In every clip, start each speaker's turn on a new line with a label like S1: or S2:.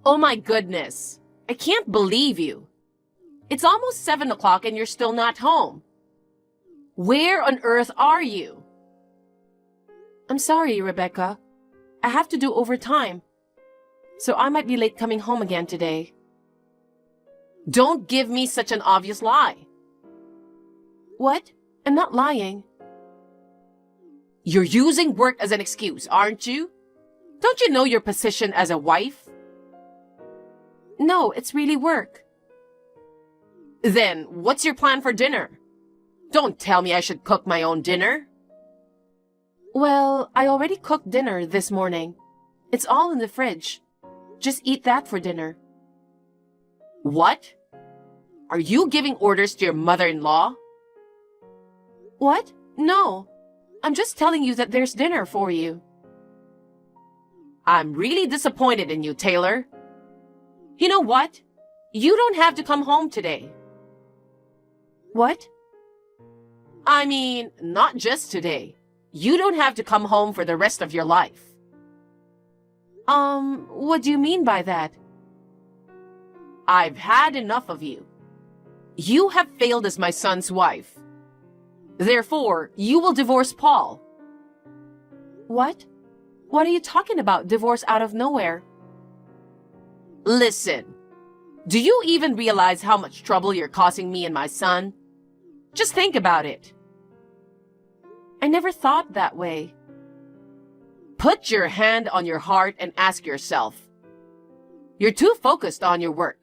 S1: Oh my goodness. I can't believe you. It's almost 7 o'clock and you're still not home. Where on earth are you? I'm sorry, Rebecca. I have to do overtime, so I might be late coming home again today. Don't give me such an obvious lie. What? I'm not lying. You're using work as an excuse, aren't you? Don't you know your position as a wife? No, it's really work. Then, what's your plan for dinner? Don't tell me I should cook my own dinner. Well, I already cooked dinner this morning. It's all in the fridge. Just eat that for dinner. What? Are you giving orders to your mother-in-law? What? No. I'm just telling you that there's dinner for you. I'm really disappointed in you, Taylor. You know what? You don't have to come home today. What? I mean, not just today. You don't have to come home for the rest of your life. What do you mean by that? I've had enough of you. You have failed as my son's wife. Therefore, you will divorce Paul. What? What are you talking about, divorce out of nowhere? Listen, do you even realize how much trouble you're causing me and my son? Just think about it. I never thought that way. Put your hand on your heart and ask yourself. You're too focused on your work.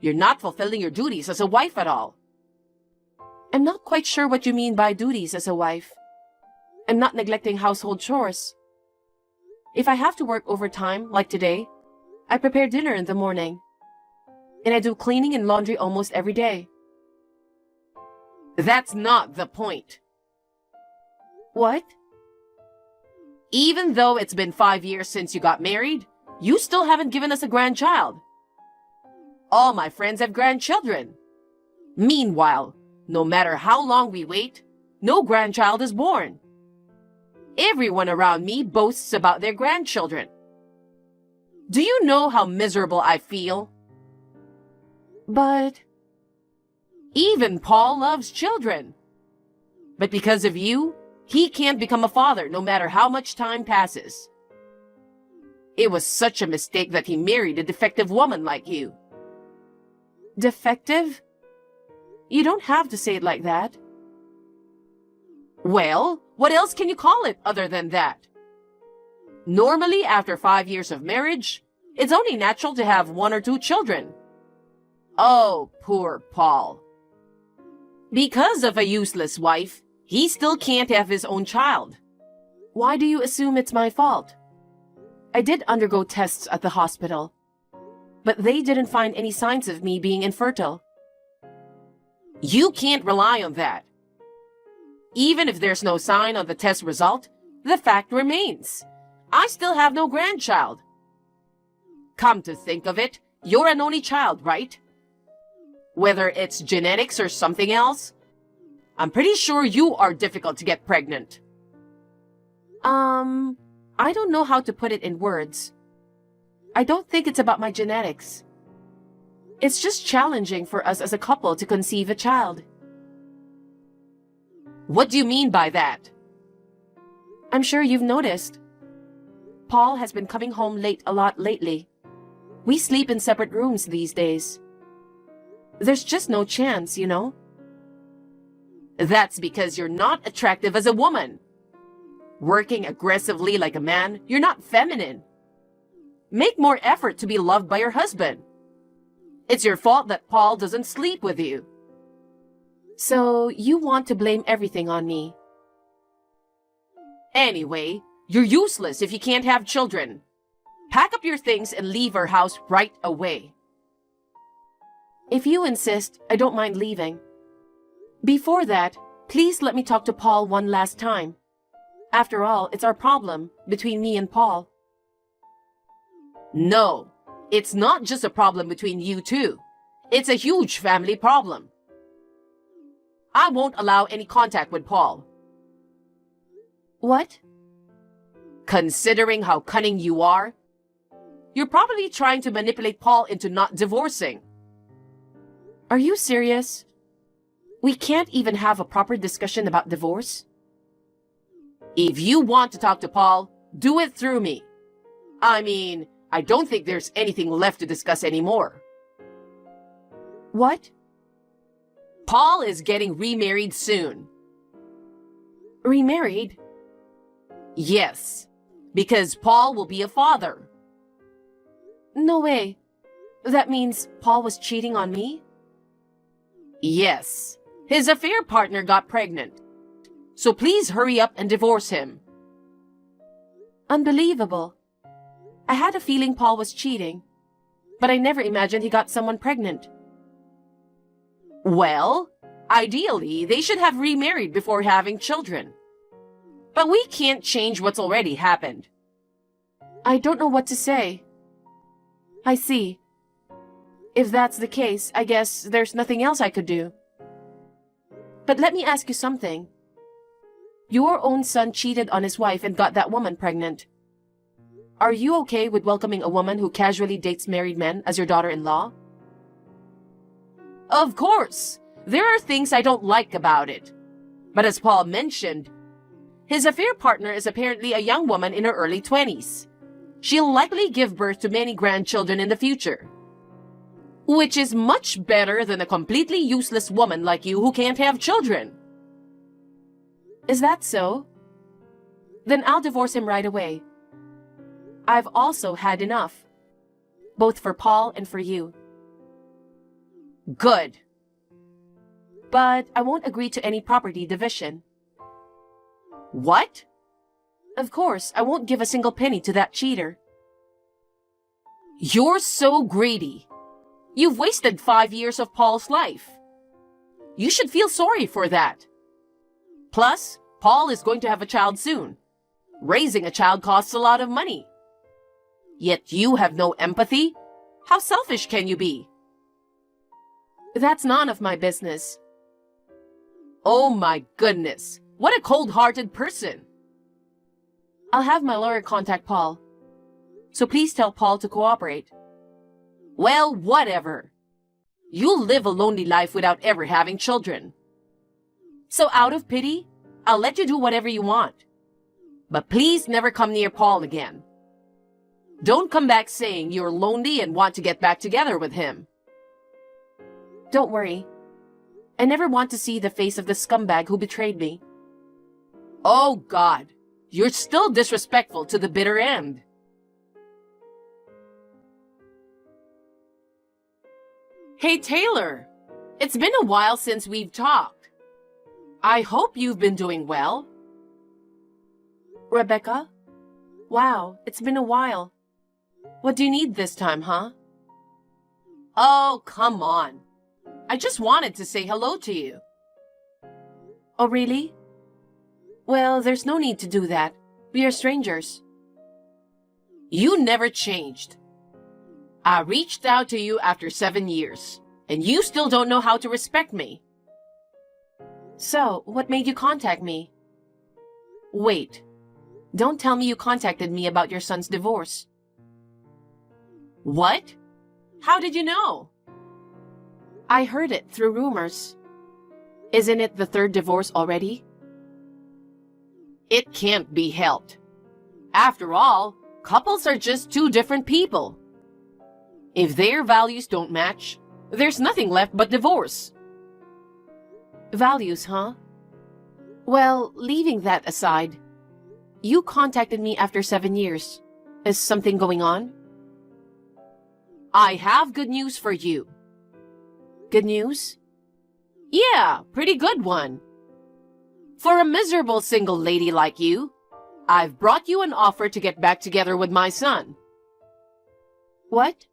S1: You're not fulfilling your duties as a wife at all. I'm not quite sure what you mean by duties as a wife. I'm not neglecting household chores. If I have to work overtime, like today, I prepare dinner in the morning. And I do cleaning and laundry almost every day. That's not the point. What? Even though it's been 5 years since you got married, you still haven't given us a grandchild. All my friends have grandchildren. Meanwhile, no matter how long we wait, no grandchild is born. Everyone around me boasts about their grandchildren. Do you know how miserable I feel? But even Paul loves children. But because of you, he can't become a father no matter how much time passes. It was such a mistake that he married a defective woman like you. Defective? You don't have to say it like that. Well, what else can you call it other than that? Normally, after 5 years of marriage, it's only natural to have 1 or 2 children. Oh, poor Paul. Because of a useless wife, he still can't have his own child. Why do you assume it's my fault? I did undergo tests at the hospital, but they didn't find any signs of me being infertile. You can't rely on that. Even if there's no sign on the test result, the fact remains. I still have no grandchild. Come to think of it, you're an only child, right? Whether it's genetics or something else, I'm pretty sure you are difficult to get pregnant. I don't know how to put it in words. I don't think it's about my genetics. It's just challenging for us as a couple to conceive a child. What do you mean by that? I'm sure you've noticed. Paul has been coming home late a lot lately. We sleep in separate rooms these days. There's just no chance, you know? That's because you're not attractive as a woman. Working aggressively like a man, you're not feminine. Make more effort to be loved by your husband. It's your fault that Paul doesn't sleep with you. So you want to blame everything on me. Anyway, you're useless if you can't have children. Pack up your things and leave our house right away. If you insist, I don't mind leaving. Before that, please let me talk to Paul one last time. After all, it's our problem between me and Paul. No, it's not just a problem between you two. It's a huge family problem. I won't allow any contact with Paul. What? Considering how cunning you are, You're probably trying to manipulate Paul into not divorcing. Are you serious? We can't even have a proper discussion about divorce? If you want to talk to Paul, do it through me. I mean, I don't think there's anything left to discuss anymore. What? Paul is getting remarried soon. Remarried? Yes, because Paul will be a father. No way. That means Paul was cheating on me? Yes. His affair partner got pregnant. So please hurry up and divorce him. Unbelievable. I had a feeling Paul was cheating, but I never imagined he got someone pregnant. Well, ideally, they should have remarried before having children. But we can't change what's already happened. I don't know what to say. I see. If that's the case, I guess there's nothing else I could do. But let me ask you something. Your own son cheated on his wife and got that woman pregnant. Are you okay with welcoming a woman who casually dates married men as your daughter-in-law? Of course. There are things I don't like about it. But as Paul mentioned, his affair partner is apparently a young woman in her early 20s. She'll likely give birth to many grandchildren in the future. Which is much better than a completely useless woman like you who can't have children. Is that so? Then I'll divorce him right away. I've also had enough. Both for Paul and for you. Good. But I won't agree to any property division. What? Of course, I won't give a single penny to that cheater. You're so greedy. You've wasted 5 years of Paul's life. You should feel sorry for that. Plus, Paul is going to have a child soon. Raising a child costs a lot of money. Yet you have no empathy? How selfish can you be? That's none of my business. Oh my goodness, what a cold-hearted person. I'll have my lawyer contact Paul. So please tell Paul to cooperate. Well, whatever. You'll live a lonely life without ever having children. So out of pity, I'll let you do whatever you want. But please never come near Paul again. Don't come back saying you're lonely and want to get back together with him. Don't worry. I never want to see the face of the scumbag who betrayed me. Oh God, you're still disrespectful to the bitter end. Hey Taylor, it's been a while since we've talked. I hope you've been doing well. Rebecca? Wow, it's been a while. What do you need this time, huh? Oh, come on. I just wanted to say hello to you. Oh, really? Well, there's no need to do that. We are strangers. You never changed. I reached out to you after 7 years, and you still don't know how to respect me. So, what made you contact me? Wait. Don't tell me you contacted me about your son's divorce. What? How did you know? I heard it through rumors. Isn't it the third divorce already? It can't be helped. After all, couples are just two different people. If their values don't match, there's nothing left but divorce. Values, huh? Well, leaving that aside, you contacted me after 7 years. Is something going on? I have good news for you. Good news? Yeah, pretty good one. For a miserable single lady like you, I've brought you an offer to get back together with my son. What?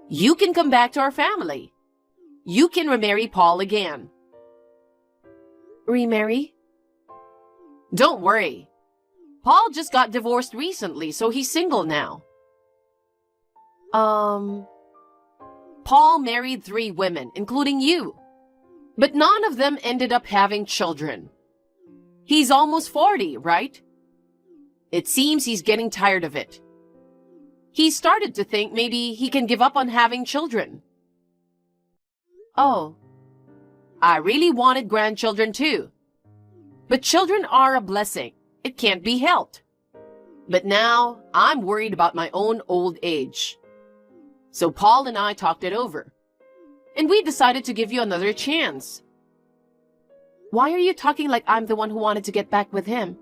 S1: You can come back to our family. You can remarry Paul again. Remarry? Don't worry. Paul just got divorced recently, so he's single now. Paul married 3 women, including you. But none of them ended up having children. He's almost 40, right? It seems he's getting tired of it. He started to think maybe he can give up on having children. Oh, I really wanted grandchildren too. But children are a blessing. It can't be helped. But now I'm worried about my own old age. So Paul and I talked it over. And we decided to give you another chance. Why are you talking like I'm the one who wanted to get back with him?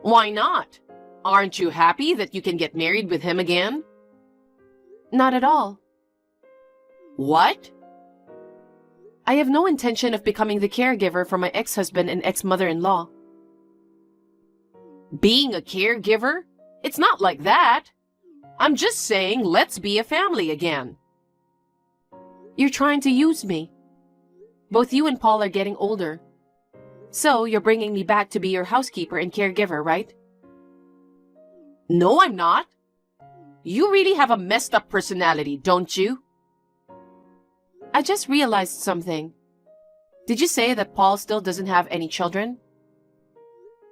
S1: Why not? Aren't you happy that you can get married with him again? Not at all. What? I have no intention of becoming the caregiver for my ex-husband and ex-mother-in-law. Being a caregiver? It's not like that. I'm just saying let's be a family again. You're trying to use me. Both you and Paul are getting older. So you're bringing me back to be your housekeeper and caregiver, right? No, I'm not. You really have a messed up personality, don't you? I just realized something. Did you say that Paul still doesn't have any children?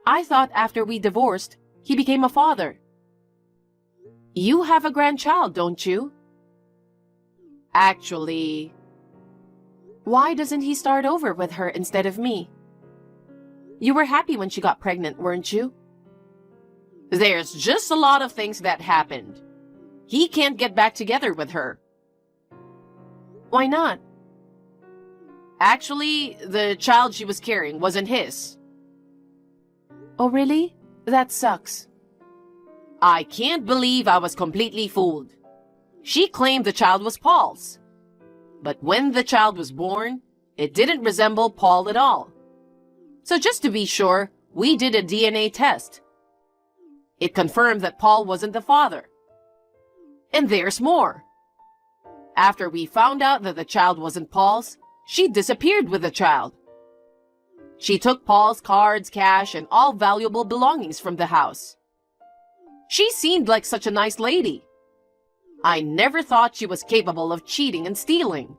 S1: I thought after we divorced, he became a father. You have a grandchild, don't you? Actually, why doesn't he start over with her instead of me? You were happy when she got pregnant, weren't you? There's just a lot of things that happened. He can't get back together with her. Why not? Actually, the child she was carrying wasn't his. Oh, really? That sucks. I can't believe I was completely fooled. She claimed the child was Paul's. But when the child was born, it didn't resemble Paul at all. So just to be sure, we did a DNA test. It confirmed that Paul wasn't the father. And there's more. After we found out that the child wasn't Paul's, she disappeared with the child. She took Paul's cards, cash, and all valuable belongings from the house. She seemed like such a nice lady. I never thought she was capable of cheating and stealing.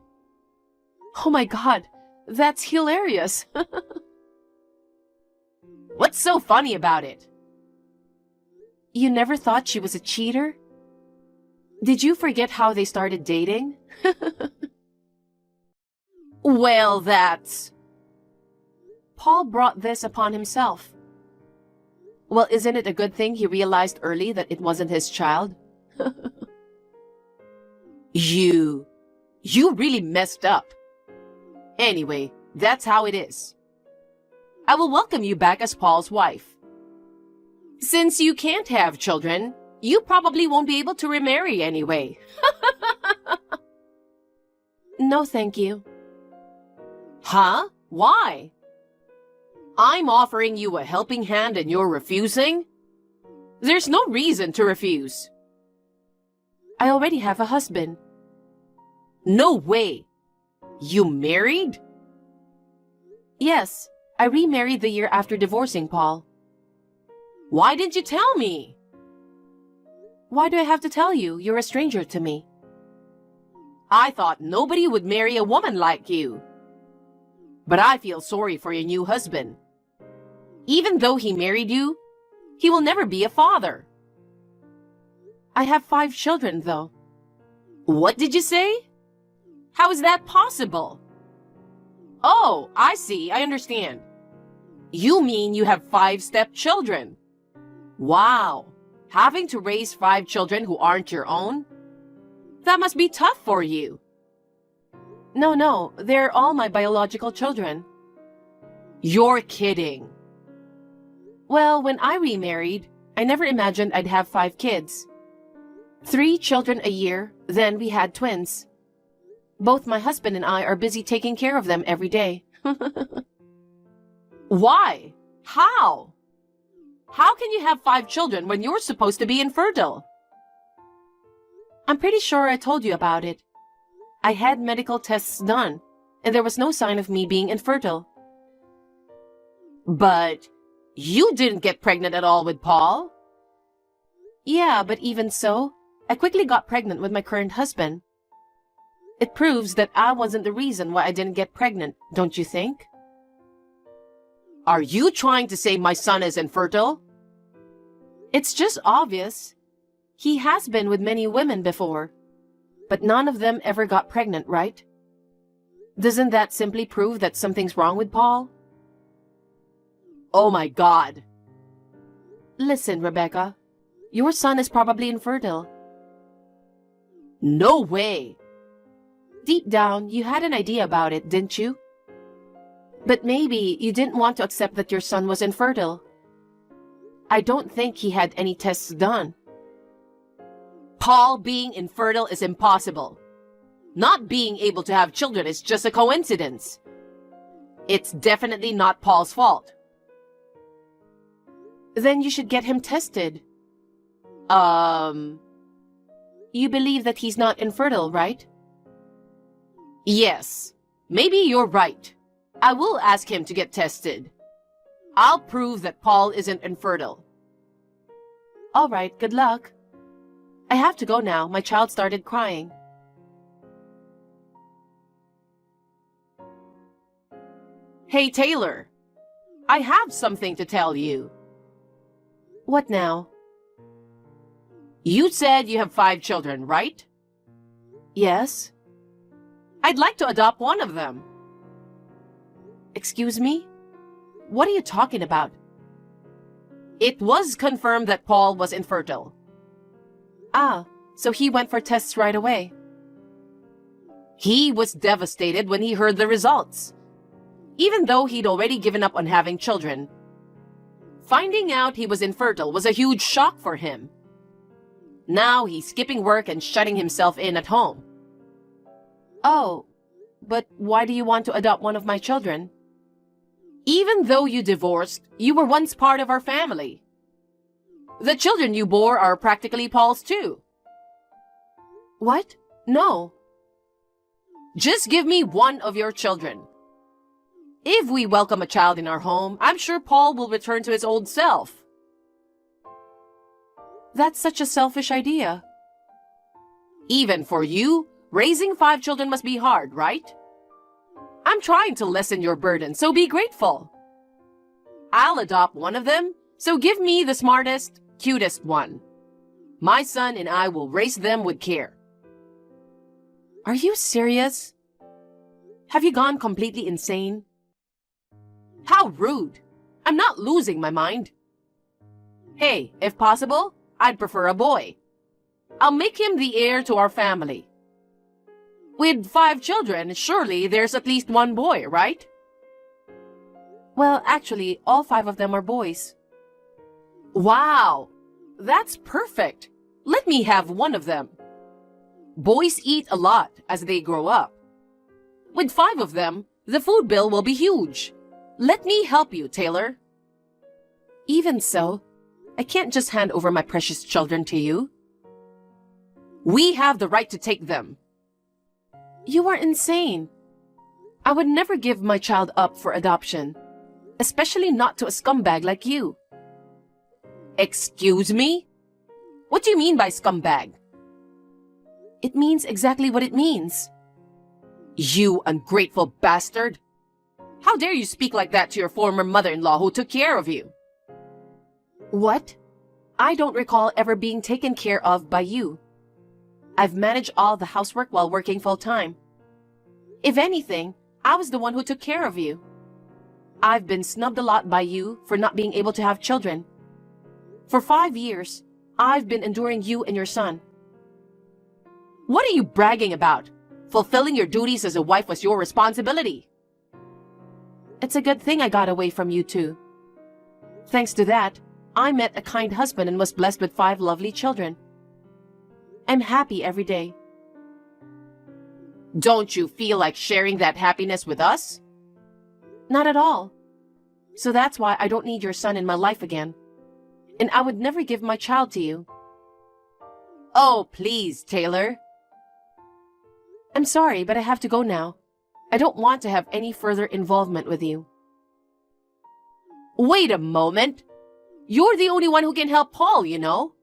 S1: Oh my God, that's hilarious. What's so funny about it? You never thought she was a cheater? Did you forget how they started dating? Well, that's... Paul brought this upon himself. Well, isn't it a good thing he realized early that it wasn't his child? You really messed up. Anyway, that's how it is. I will welcome you back as Paul's wife. Since you can't have children, you probably won't be able to remarry anyway. No, thank you. Huh? Why? I'm offering you a helping hand and you're refusing? There's no reason to refuse. I already have a husband. No way. You married? Yes, I remarried the year after divorcing Paul. Why didn't you tell me? Why do I have to tell you? You're a stranger to me. I thought nobody would marry a woman like you. But I feel sorry for your new husband. Even though he married you, he will never be a father. I have 5 children, though. What did you say? How is that possible? Oh, I see. I understand. You mean you have 5 stepchildren? Wow. Having to raise 5 children who aren't your own? That must be tough for you. No, they're all my biological children. You're kidding. Well, when I remarried, I never imagined I'd have 5 kids. 3 children a year, then we had twins. Both my husband and I are busy taking care of them every day. Why? How? How can you have 5 children when you're supposed to be infertile? I'm pretty sure I told you about it. I had medical tests done, and there was no sign of me being infertile. But you didn't get pregnant at all with Paul? Yeah, but even so, I quickly got pregnant with my current husband. It proves that I wasn't the reason why I didn't get pregnant, don't you think? Are you trying to say my son is infertile? It's just obvious. He has been with many women before, but none of them ever got pregnant, right? Doesn't that simply prove that something's wrong with Paul? Oh my God. Listen, Rebecca, your son is probably infertile. No way. Deep down, you had an idea about it, didn't you? But maybe you didn't want to accept that your son was infertile. I don't think he had any tests done. Paul being infertile is impossible. Not being able to have children is just a coincidence. It's definitely not Paul's fault. Then you should get him tested. You believe that he's not infertile, right? Yes. Maybe you're right. I will ask him to get tested. I'll prove that Paul isn't infertile. All right, good luck. I have to go now. My child started crying. Hey, Taylor. I have something to tell you. What now? You said you have 5 children, right? Yes. I'd like to adopt one of them. Excuse me? What are you talking about? It was confirmed that Paul was infertile. Ah, so he went for tests right away. He was devastated when he heard the results. Even though he'd already given up on having children, finding out he was infertile was a huge shock for him. Now he's skipping work and shutting himself in at home. Oh, but why do you want to adopt one of my children? Even though you divorced, you were once part of our family. The children you bore are practically Paul's too. What? No. Just give me one of your children. If we welcome a child in our home, I'm sure Paul will return to his old self. That's such a selfish idea. Even for you, raising 5 children must be hard, right? I'm trying to lessen your burden, so be grateful. I'll adopt one of them, so give me the smartest, cutest one. My son and I will raise them with care. Are you serious? Have you gone completely insane? How rude. I'm not losing my mind. Hey, if possible, I'd prefer a boy. I'll make him the heir to our family. With 5 children, surely there's at least one boy, right? Well, actually, all 5 of them are boys. Wow, that's perfect. Let me have one of them. Boys eat a lot as they grow up. With 5 of them, the food bill will be huge. Let me help you, Taylor. Even so, I can't just hand over my precious children to you. We have the right to take them. You are insane. I would never give my child up for adoption, especially not to a scumbag like you. Excuse me? What do you mean by scumbag? It means exactly what it means. You ungrateful bastard! How dare you speak like that to your former mother-in-law who took care of you? What? I don't recall ever being taken care of by you. I've managed all the housework while working full-time. If anything, I was the one who took care of you. I've been snubbed a lot by you for not being able to have children. For 5 years, I've been enduring you and your son. What are you bragging about? Fulfilling your duties as a wife was your responsibility. It's a good thing I got away from you too. Thanks to that, I met a kind husband and was blessed with 5 lovely children. I'm happy every day. Don't you feel like sharing that happiness with us? Not at all. So that's why I don't need your son in my life again. And I would never give my child to you. Oh, please, Taylor. I'm sorry, but I have to go now. I don't want to have any further involvement with you. Wait a moment. You're the only one who can help Paul, you know.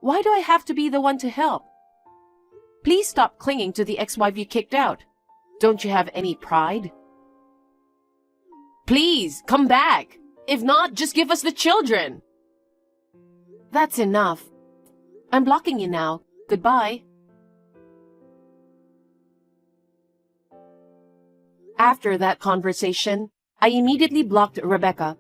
S1: Why do I have to be the one to help? Please stop clinging to the ex-wife you kicked out. Don't you have any pride? Please, come back. If not, just give us the children. That's enough. I'm blocking you now. Goodbye. After that conversation, I immediately blocked Rebecca.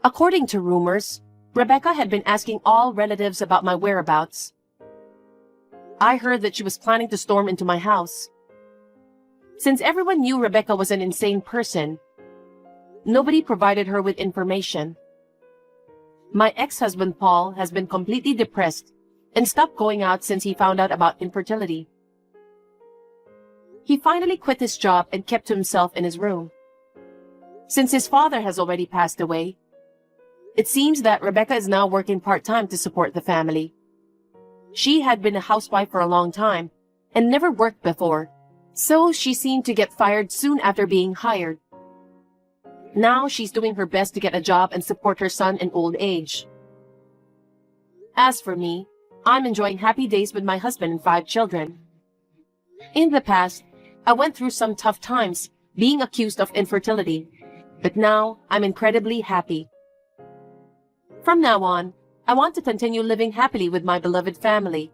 S1: According to rumors, Rebecca had been asking all relatives about my whereabouts. I heard that she was planning to storm into my house. Since everyone knew Rebecca was an insane person, nobody provided her with information. My ex-husband Paul has been completely depressed and stopped going out since he found out about infertility. He finally quit his job and kept to himself in his room. Since his father has already passed away, it seems that Rebecca is now working part-time to support the family. She had been a housewife for a long time and never worked before, so she seemed to get fired soon after being hired. Now she's doing her best to get a job and support her son in old age. As for me, I'm enjoying happy days with my husband and 5 children. In the past, I went through some tough times being accused of infertility, but now I'm incredibly happy. From now on, I want to continue living happily with my beloved family.